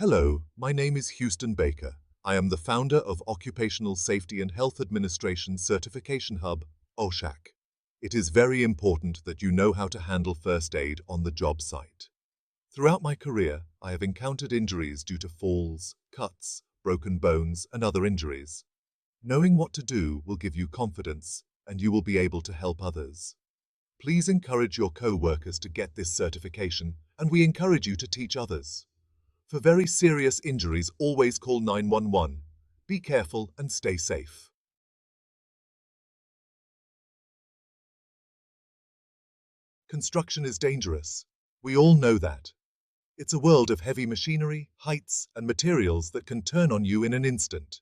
Hello, my name is Houston Baker. I am the founder of Occupational Safety and Health Administration Certification Hub, OSHACH. It is very important that you know how to handle first aid on the job site. Throughout my career, I have encountered injuries due to falls, cuts, broken bones, and other injuries. Knowing what to do will give you confidence, and you will be able to help others. Please encourage your co-workers to get this certification, and we encourage you to teach others. For very serious injuries, always call 911. Be careful and stay safe. Construction is dangerous. We all know that. It's a world of heavy machinery, heights, and materials that can turn on you in an instant.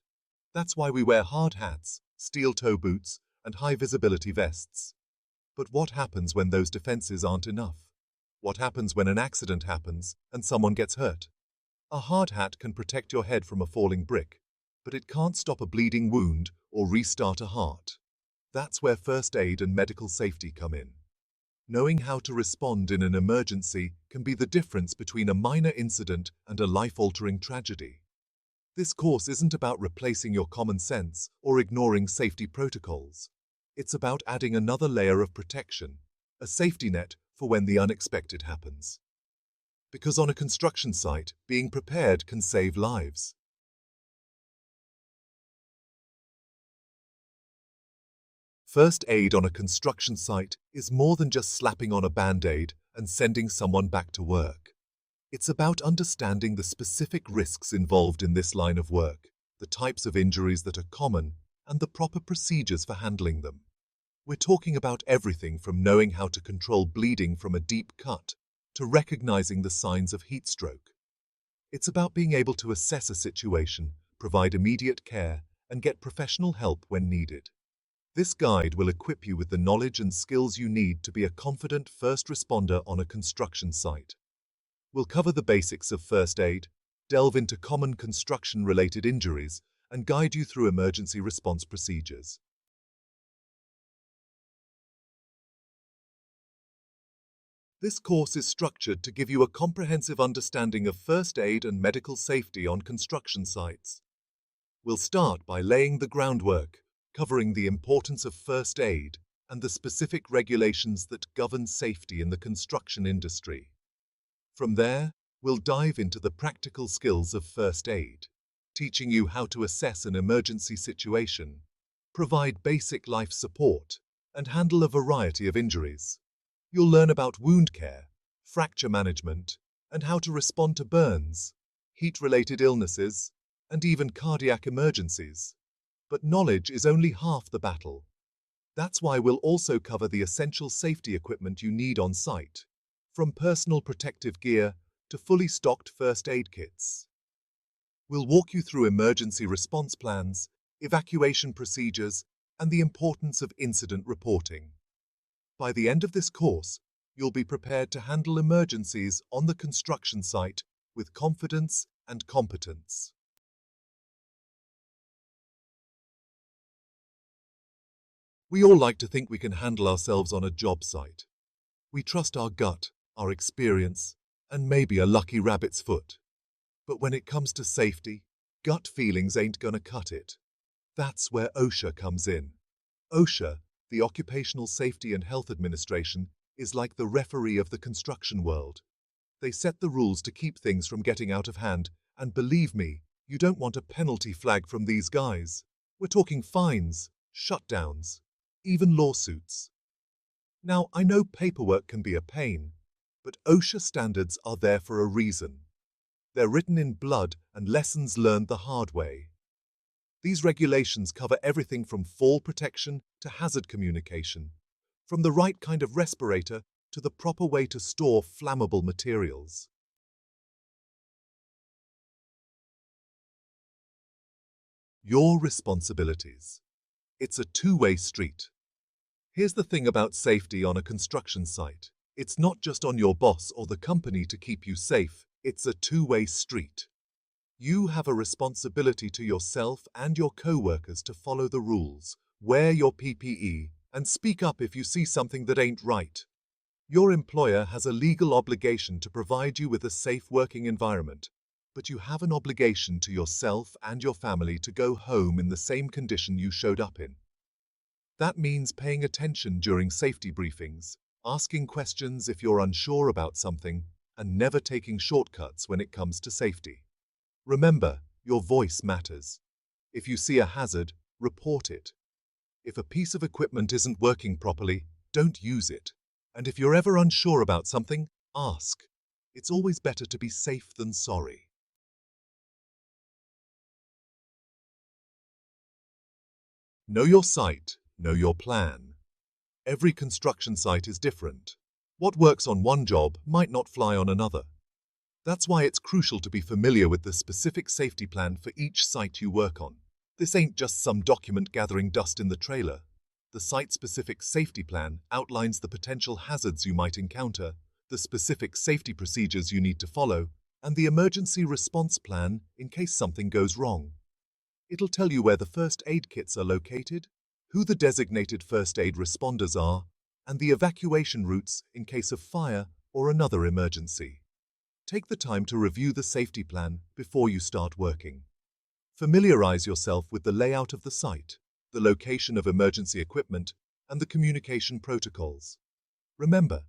That's why we wear hard hats, steel-toe boots, and high-visibility vests. But what happens when those defenses aren't enough? What happens when an accident happens and someone gets hurt? A hard hat can protect your head from a falling brick, but it can't stop a bleeding wound or restart a heart. That's where first aid and medical safety come in. Knowing how to respond in an emergency can be the difference between a minor incident and a life-altering tragedy. This course isn't about replacing your common sense or ignoring safety protocols. It's about adding another layer of protection, a safety net for when the unexpected happens. Because on a construction site, being prepared can save lives. First aid on a construction site is more than just slapping on a band-aid and sending someone back to work. It's about understanding the specific risks involved in this line of work, the types of injuries that are common, and the proper procedures for handling them. We're talking about everything from knowing how to control bleeding from a deep cut to recognizing the signs of heat stroke. It's about being able to assess a situation, provide immediate care, and get professional help when needed. This guide will equip you with the knowledge and skills you need to be a confident first responder on a construction site. We'll cover the basics of first aid, delve into common construction-related injuries, and guide you through emergency response procedures. This course is structured to give you a comprehensive understanding of first aid and medical safety on construction sites. We'll start by laying the groundwork, covering the importance of first aid and the specific regulations that govern safety in the construction industry. From there, we'll dive into the practical skills of first aid, teaching you how to assess an emergency situation, provide basic life support, and handle a variety of injuries. You'll learn about wound care, fracture management, and how to respond to burns, heat-related illnesses, and even cardiac emergencies. But knowledge is only half the battle. That's why we'll also cover the essential safety equipment you need on site, from personal protective gear to fully stocked first aid kits. We'll walk you through emergency response plans, evacuation procedures, and the importance of incident reporting. By the end of this course, you'll be prepared to handle emergencies on the construction site with confidence and competence. We all like to think we can handle ourselves on a job site. We trust our gut, our experience, and maybe a lucky rabbit's foot. But when it comes to safety, gut feelings ain't gonna cut it. That's where OSHA comes in. OSHA, the Occupational Safety and Health Administration, is like the referee of the construction world. They set the rules to keep things from getting out of hand, and believe me, you don't want a penalty flag from these guys. We're talking fines, shutdowns, even lawsuits. Now, I know paperwork can be a pain, but OSHA standards are there for a reason. They're written in blood and lessons learned the hard way. These regulations cover everything from fall protection to hazard communication, from the right kind of respirator to the proper way to store flammable materials. Your responsibilities. It's a two-way street. Here's the thing about safety on a construction site. It's not just on your boss or the company to keep you safe, it's a two-way street. You have a responsibility to yourself and your co-workers to follow the rules, wear your PPE, and speak up if you see something that ain't right. Your employer has a legal obligation to provide you with a safe working environment, but you have an obligation to yourself and your family to go home in the same condition you showed up in. That means paying attention during safety briefings, asking questions if you're unsure about something, and never taking shortcuts when it comes to safety. Remember, your voice matters. If you see a hazard, report it. If a piece of equipment isn't working properly, don't use it. And if you're ever unsure about something, ask. It's always better to be safe than sorry. Know your site, know your plan. Every construction site is different. What works on one job might not fly on another. That's why it's crucial to be familiar with the specific safety plan for each site you work on. This ain't just some document gathering dust in the trailer. The site-specific safety plan outlines the potential hazards you might encounter, the specific safety procedures you need to follow, and the emergency response plan in case something goes wrong. It'll tell you where the first aid kits are located, who the designated first aid responders are, and the evacuation routes in case of fire or another emergency. Take the time to review the safety plan before you start working. Familiarize yourself with the layout of the site, the location of emergency equipment, and the communication protocols. Remember,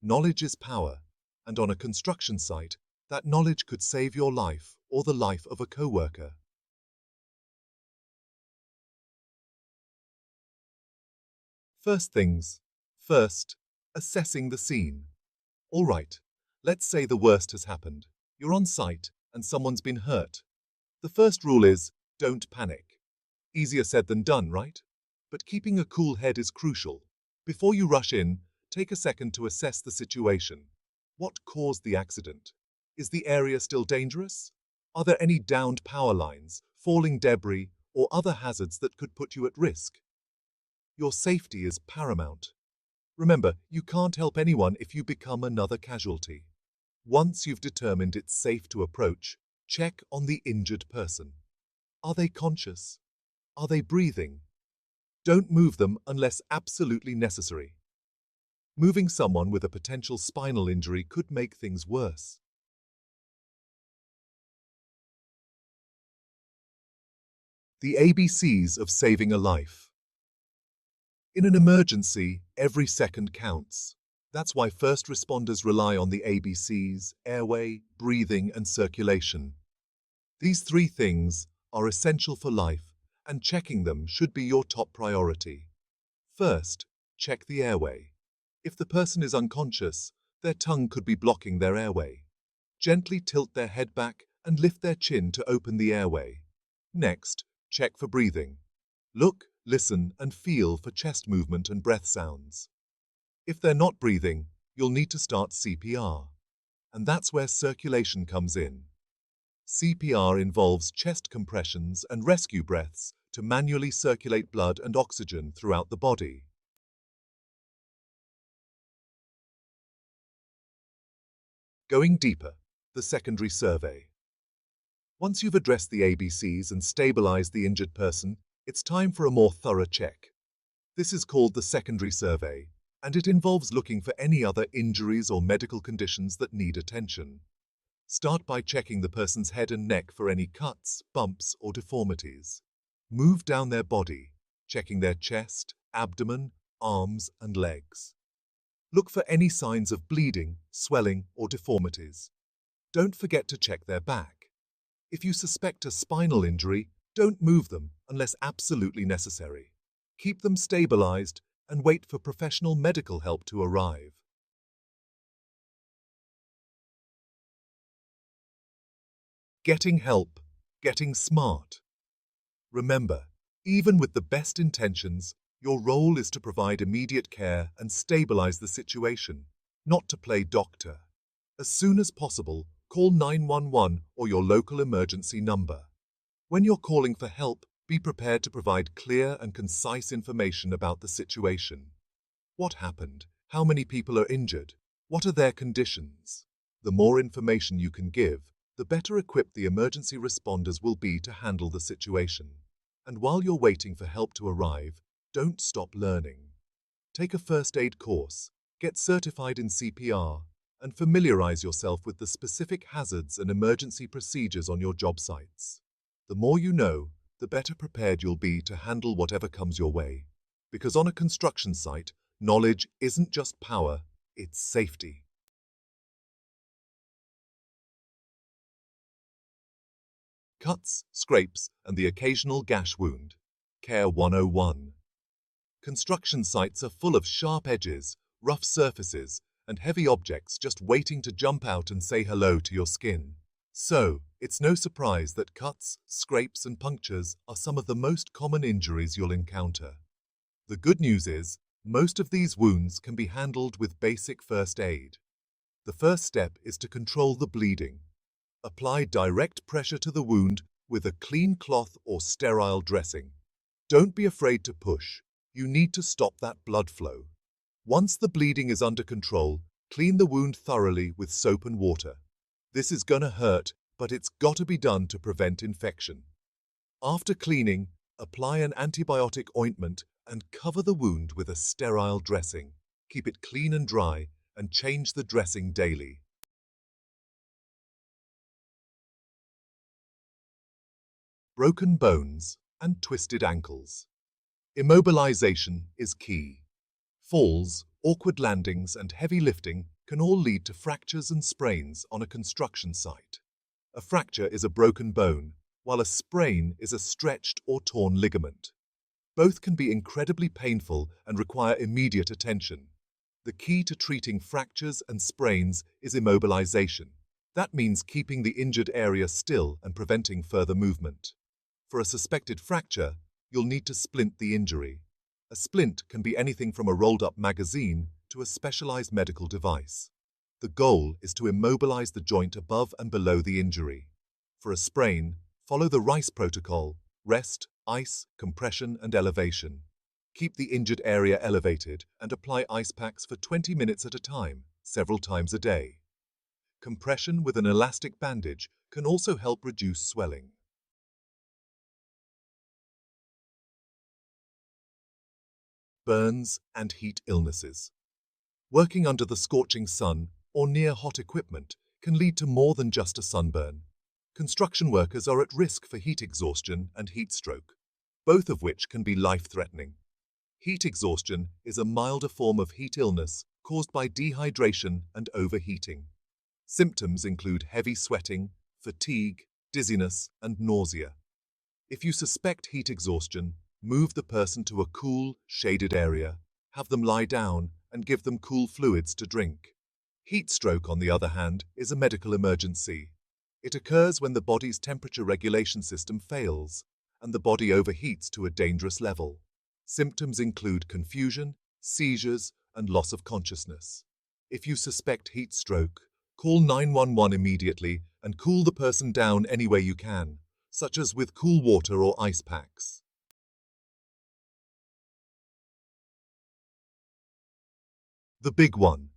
knowledge is power, and on a construction site, that knowledge could save your life or the life of a coworker. First things first, assessing the scene. All right, let's say the worst has happened. You're on site and someone's been hurt. The first rule is, don't panic. Easier said than done, right? But keeping a cool head is crucial. Before you rush in, take a second to assess the situation. What caused the accident? Is the area still dangerous? Are there any downed power lines, falling debris, or other hazards that could put you at risk? Your safety is paramount. Remember, you can't help anyone if you become another casualty. Once you've determined it's safe to approach, check on the injured person. Are they conscious? Are they breathing? Don't move them unless absolutely necessary. Moving someone with a potential spinal injury could make things worse. The ABCs of saving a life. In an emergency, every second counts. That's why first responders rely on the ABCs: airway, breathing, and circulation. These three things are essential for life, and checking them should be your top priority. First, check the airway. If the person is unconscious, their tongue could be blocking their airway. Gently tilt their head back and lift their chin to open the airway. Next, check for breathing. Look, listen, and feel for chest movement and breath sounds. If they're not breathing, you'll need to start CPR. And that's where circulation comes in. CPR involves chest compressions and rescue breaths to manually circulate blood and oxygen throughout the body. Going deeper, the secondary survey. Once you've addressed the ABCs and stabilized the injured person, it's time for a more thorough check. This is called the secondary survey, and it involves looking for any other injuries or medical conditions that need attention. Start by checking the person's head and neck for any cuts, bumps, or deformities. Move down their body, checking their chest, abdomen, arms, and legs. Look for any signs of bleeding, swelling, or deformities. Don't forget to check their back. If you suspect a spinal injury, don't move them unless absolutely necessary. Keep them stabilized and wait for professional medical help to arrive. Getting help, getting smart. Remember, even with the best intentions, your role is to provide immediate care and stabilize the situation, not to play doctor. As soon as possible, call 911 or your local emergency number. When you're calling for help, be prepared to provide clear and concise information about the situation. What happened? How many people are injured? What are their conditions? The more information you can give, the better equipped the emergency responders will be to handle the situation. And while you're waiting for help to arrive, don't stop learning. Take a first aid course, get certified in CPR, and familiarize yourself with the specific hazards and emergency procedures on your job sites. The more you know, the better prepared you'll be to handle whatever comes your way. Because on a construction site, knowledge isn't just power, it's safety. Cuts, scrapes, and the occasional gash wound. Care 101. Construction sites are full of sharp edges, rough surfaces, and heavy objects just waiting to jump out and say hello to your skin. So, it's no surprise that cuts, scrapes, and punctures are some of the most common injuries you'll encounter. The good news is, most of these wounds can be handled with basic first aid. The first step is to control the bleeding. Apply direct pressure to the wound with a clean cloth or sterile dressing. Don't be afraid to push. You need to stop that blood flow. Once the bleeding is under control, clean the wound thoroughly with soap and water. This is gonna hurt, but it's gotta be done to prevent infection. After cleaning, apply an antibiotic ointment and cover the wound with a sterile dressing. Keep it clean and dry, and change the dressing daily. Broken bones and twisted ankles. Immobilization is key. Falls, awkward landings, and heavy lifting can all lead to fractures and sprains on a construction site. A fracture is a broken bone, while a sprain is a stretched or torn ligament. Both can be incredibly painful and require immediate attention. The key to treating fractures and sprains is immobilization. That means keeping the injured area still and preventing further movement. For a suspected fracture, you'll need to splint the injury. A splint can be anything from a rolled-up magazine to a specialized medical device. The goal is to immobilize the joint above and below the injury. For a sprain, follow the RICE protocol: rest, ice, compression, and elevation. Keep the injured area elevated and apply ice packs for 20 minutes at a time, several times a day. Compression with an elastic bandage can also help reduce swelling. Burns and heat illnesses. Working under the scorching sun or near hot equipment can lead to more than just a sunburn. Construction workers are at risk for heat exhaustion and heat stroke, both of which can be life-threatening. Heat exhaustion is a milder form of heat illness caused by dehydration and overheating. Symptoms include heavy sweating, fatigue, dizziness, and nausea. If you suspect heat exhaustion, move the person to a cool, shaded area, have them lie down, and give them cool fluids to drink. Heat stroke, on the other hand, is a medical emergency. It occurs when the body's temperature regulation system fails, and the body overheats to a dangerous level. Symptoms include confusion, seizures, and loss of consciousness. If you suspect heat stroke, call 911 immediately and cool the person down any way you can, such as with cool water or ice packs. The big one: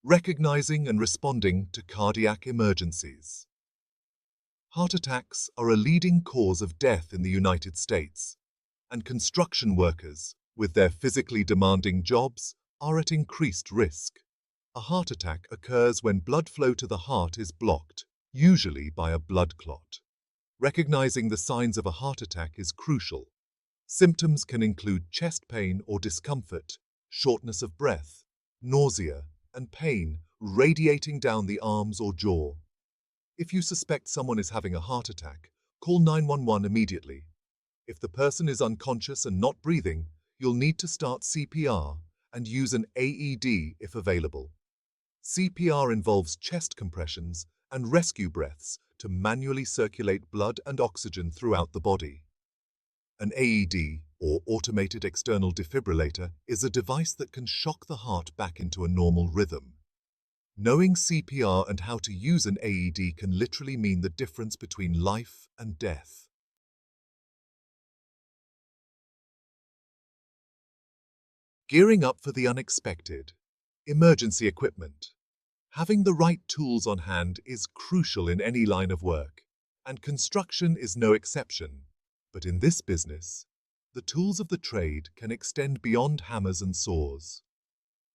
recognizing and responding to cardiac emergencies. Heart attacks are a leading cause of death in the United States, and construction workers, with their physically demanding jobs, are at increased risk. A heart attack occurs when blood flow to the heart is blocked, usually by a blood clot. Recognizing the signs of a heart attack is crucial. Symptoms can include chest pain or discomfort, shortness of breath, nausea, and pain radiating down the arms or jaw. If you suspect someone is having a heart attack, call 911 immediately. If the person is unconscious and not breathing, you'll need to start CPR and use an AED if available. CPR involves chest compressions and rescue breaths to manually circulate blood and oxygen throughout the body. An AED, or automated external defibrillator, is a device that can shock the heart back into a normal rhythm. Knowing CPR and how to use an AED can literally mean the difference between life and death. Gearing up for the unexpected. Emergency equipment. Having the right tools on hand is crucial in any line of work, and construction is no exception. But in this business, the tools of the trade can extend beyond hammers and saws.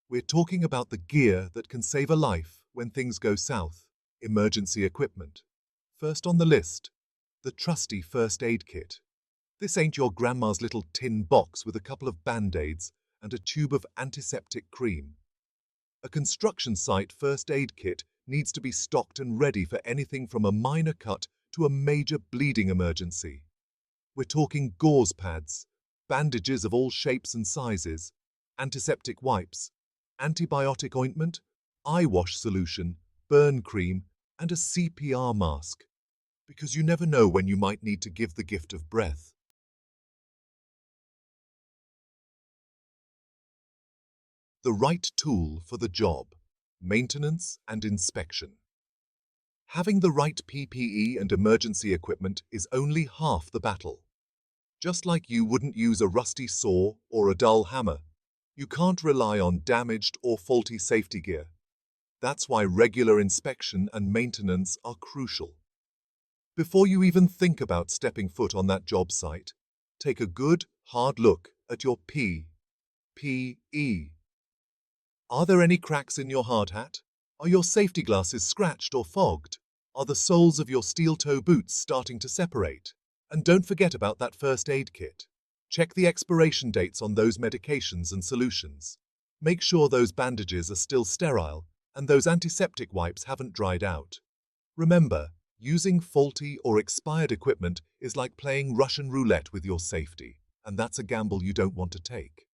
We're talking about the gear that can save a life when things go south, emergency equipment. First on the list, the trusty first aid kit. This ain't your grandma's little tin box with a couple of band-aids and a tube of antiseptic cream. A construction site first aid kit needs to be stocked and ready for anything from a minor cut to a major bleeding emergency. We're talking gauze pads, bandages of all shapes and sizes, antiseptic wipes, antibiotic ointment, eye wash solution, burn cream, and a CPR mask. Because you never know when you might need to give the gift of breath. The right tool for the job, maintenance and inspection. Having the right PPE and emergency equipment is only half the battle. Just like you wouldn't use a rusty saw or a dull hammer, you can't rely on damaged or faulty safety gear. That's why regular inspection and maintenance are crucial. Before you even think about stepping foot on that job site, take a good, hard look at your PPE. Are there any cracks in your hard hat? Are your safety glasses scratched or fogged? Are the soles of your steel-toe boots starting to separate? And don't forget about that first aid kit. Check the expiration dates on those medications and solutions. Make sure those bandages are still sterile and those antiseptic wipes haven't dried out. Remember, using faulty or expired equipment is like playing Russian roulette with your safety, and that's a gamble you don't want to take.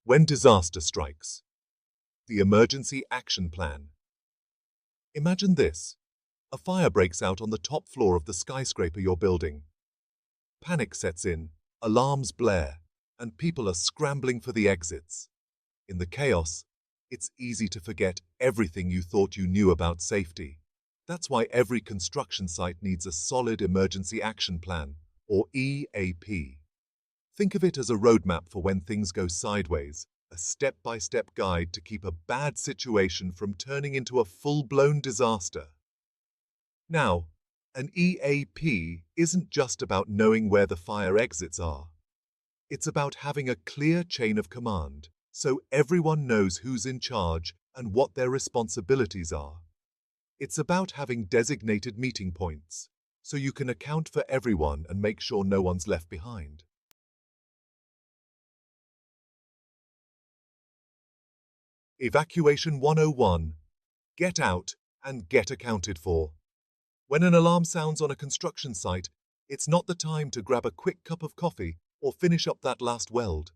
When disaster strikes, the emergency action plan. Imagine this. A fire breaks out on the top floor of the skyscraper you're building. Panic sets in, alarms blare, and people are scrambling for the exits. In the chaos, it's easy to forget everything you thought you knew about safety. That's why every construction site needs a solid emergency action plan, or EAP. Think of it as a roadmap for when things go sideways, a step-by-step guide to keep a bad situation from turning into a full-blown disaster. Now, an EAP isn't just about knowing where the fire exits are. It's about having a clear chain of command, so everyone knows who's in charge and what their responsibilities are. It's about having designated meeting points, so you can account for everyone and make sure no one's left behind. Evacuation 101. Get out and get accounted for. When an alarm sounds on a construction site, it's not the time to grab a quick cup of coffee or finish up that last weld.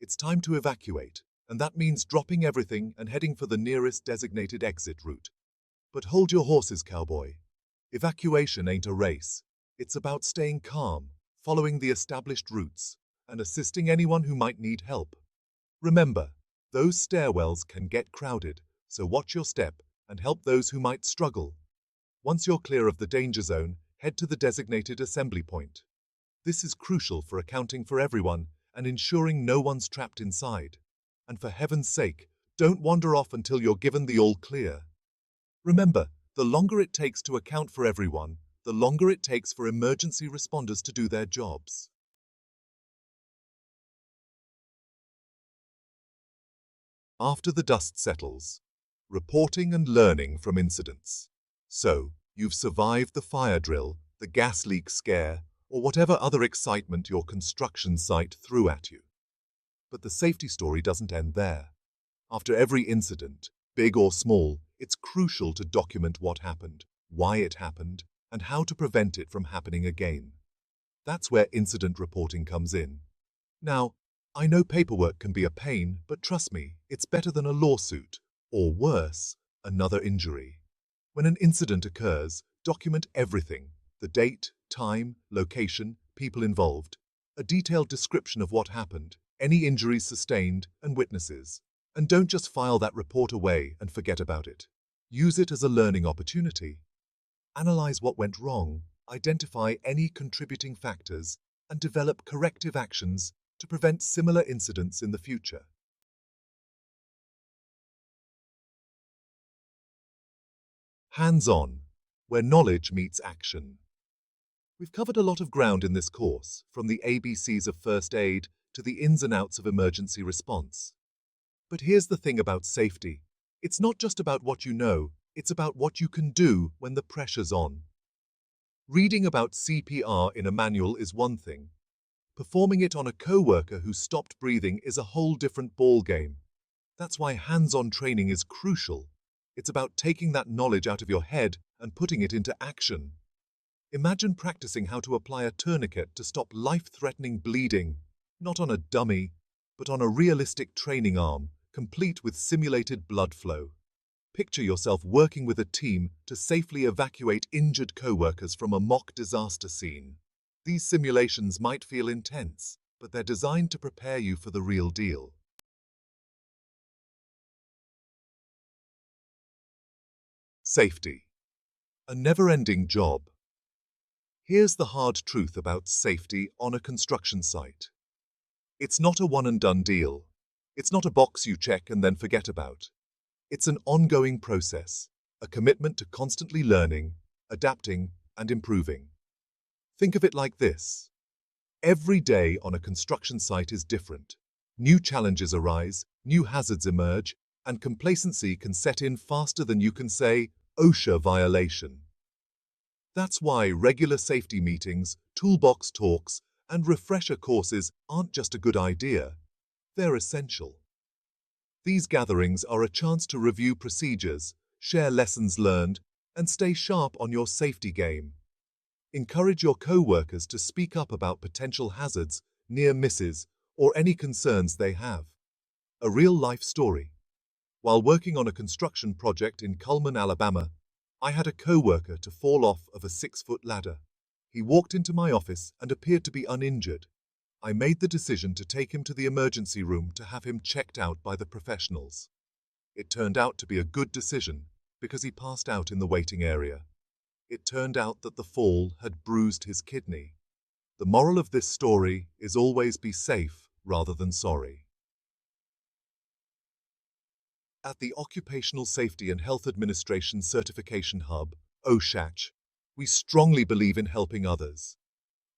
It's time to evacuate, and that means dropping everything and heading for the nearest designated exit route. But hold your horses, cowboy. Evacuation ain't a race. It's about staying calm, following the established routes, and assisting anyone who might need help. Remember, those stairwells can get crowded, so watch your step and help those who might struggle. Once you're clear of the danger zone, head to the designated assembly point. This is crucial for accounting for everyone and ensuring no one's trapped inside. And for heaven's sake, don't wander off until you're given the all clear. Remember, the longer it takes to account for everyone, the longer it takes for emergency responders to do their jobs. After the dust settles, reporting and learning from incidents. So, you've survived the fire drill, the gas leak scare, or whatever other excitement your construction site threw at you. But the safety story doesn't end there. After every incident, big or small, it's crucial to document what happened, why it happened, and how to prevent it from happening again. That's where incident reporting comes in. Now, I know paperwork can be a pain, but trust me, it's better than a lawsuit, or worse, another injury. When an incident occurs, document everything: the date, time, location, people involved, a detailed description of what happened, any injuries sustained, and witnesses. And don't just file that report away and forget about it. Use it as a learning opportunity. Analyze what went wrong, identify any contributing factors, and develop corrective actions to prevent similar incidents in the future. Hands-on, where knowledge meets action. We've covered a lot of ground in this course, from the ABCs of first aid to the ins and outs of emergency response. But here's the thing about safety. It's not just about what you know, it's about what you can do when the pressure's on. Reading about CPR in a manual is one thing. Performing it on a coworker who stopped breathing is a whole different ballgame. That's why hands-on training is crucial. It's about taking that knowledge out of your head and putting it into action. Imagine practicing how to apply a tourniquet to stop life-threatening bleeding, not on a dummy, but on a realistic training arm, complete with simulated blood flow. Picture yourself working with a team to safely evacuate injured coworkers from a mock disaster scene. These simulations might feel intense, but they're designed to prepare you for the real deal. Safety. A never-ending job. Here's the hard truth about safety on a construction site. It's not a one-and-done deal. It's not a box you check and then forget about. It's an ongoing process, a commitment to constantly learning, adapting, and improving. Think of it like this. Every day on a construction site is different. New challenges arise, new hazards emerge, and complacency can set in faster than you can say, OSHA violation. That's why regular safety meetings, toolbox talks, and refresher courses aren't just a good idea. They're essential. These gatherings are a chance to review procedures, share lessons learned, and stay sharp on your safety game. Encourage your co-workers to speak up about potential hazards, near misses, or any concerns they have. A real-life story. While working on a construction project in Cullman, Alabama, I had a co-worker to fall off of a 6-foot ladder. He walked into my office and appeared to be uninjured. I made the decision to take him to the emergency room to have him checked out by the professionals. It turned out to be a good decision because he passed out in the waiting area. It turned out that the fall had bruised his kidney. The moral of this story is always be safe rather than sorry. At the Occupational Safety and Health Administration Certification Hub, OSHACH, we strongly believe in helping others.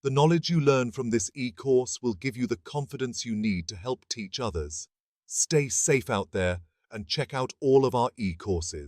The knowledge you learn from this e-course will give you the confidence you need to help teach others. Stay safe out there and check out all of our e-courses.